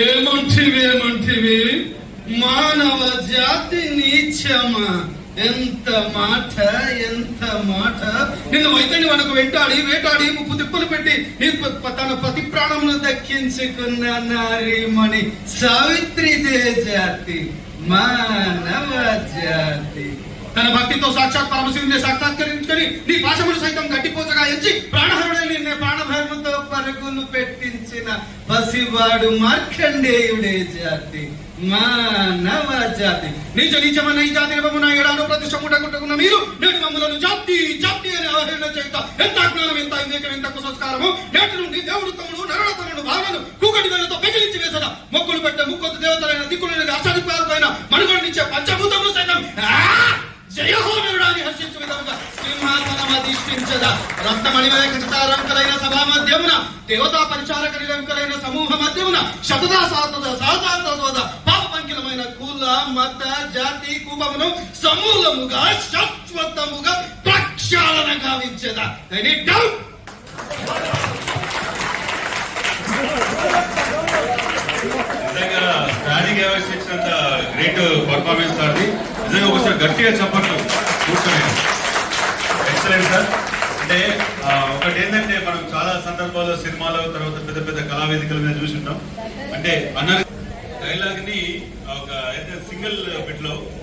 ఏమంటివి మానవ జాతి నీచమా? ఎంత మాట నిన్ను వైద్యుని మనకు వేటాడి ముప్పు తిప్పలు పెట్టి తన ప్రతి ప్రాణమును దక్కించుకున్న నారీమణి సావిత్రిదే జాతి, మానవ జాతి. తన భక్తితో సాక్షాత్ పరమశివుని సాక్షాత్కరించుకొని నీ పాశములు సైతం గట్టిపోచగా ఎంచి ప్రాణహరుడే నిన్నే ప్రాణభయముతో పరుగులు పెట్టించిన పసివాడు మార్కండేయుడే జాతి, మానవ జాతి. నీచమైన ఈ జాతి నిబమున ఎడాను ప్రతిష్టముటకున్న మీరు నేటి మమ్మలను జాతి అని అవహేళన చేయుట ఎంత అజ్ఞానం, ఎంత వివేకం, ఎంత కుసంస్కారము! నేటి నుండి దేవుడు తమ్ముడు నరడతముడు భావనను కూకటి వేలతో పెగిలించి వేసద మొక్కులు పెట్టే ముక్కొద్దు దేవతలైన దిక్కులైన అష్టాదిక్పాలపైన మనుగడనిచ్చే పంచభూతములు సైతం జయహోనరుడాన్ని హర్షించు విధముగా సింహాసనం అధిష్ఠించదా రత్నమణిమయ ఖచ్చితాలంకలైన సభా మధ్యమున దేవతా పరిచారక నిలంకలైన సమూహ మధ్యమున శతదా సహసాద పాప పంకిలమైన కుల మత జాతి కూపమును సమూలముగా శాశ్వతముగా ప్రక్షాళన గావించదా. Any doubt? స్టాండింగ్ అవార్డ్స్ ఇచ్చినంత గ్రేట్ పర్ఫార్మెన్స్ సార్ది. నిజంగా ఒకసారి గట్టిగా చెప్పట్లు కూర్చొని. Excellent sir. అంటే ఒకటి ఏంటంటే మనం చాలా సందర్భాల్లో సినిమాలో తర్వాత పెద్ద పెద్ద కళావేదికల మీద చూసింటాం. అంటే అన్న డైలాగ్ ని ఒక సింగిల్ బిట్ లో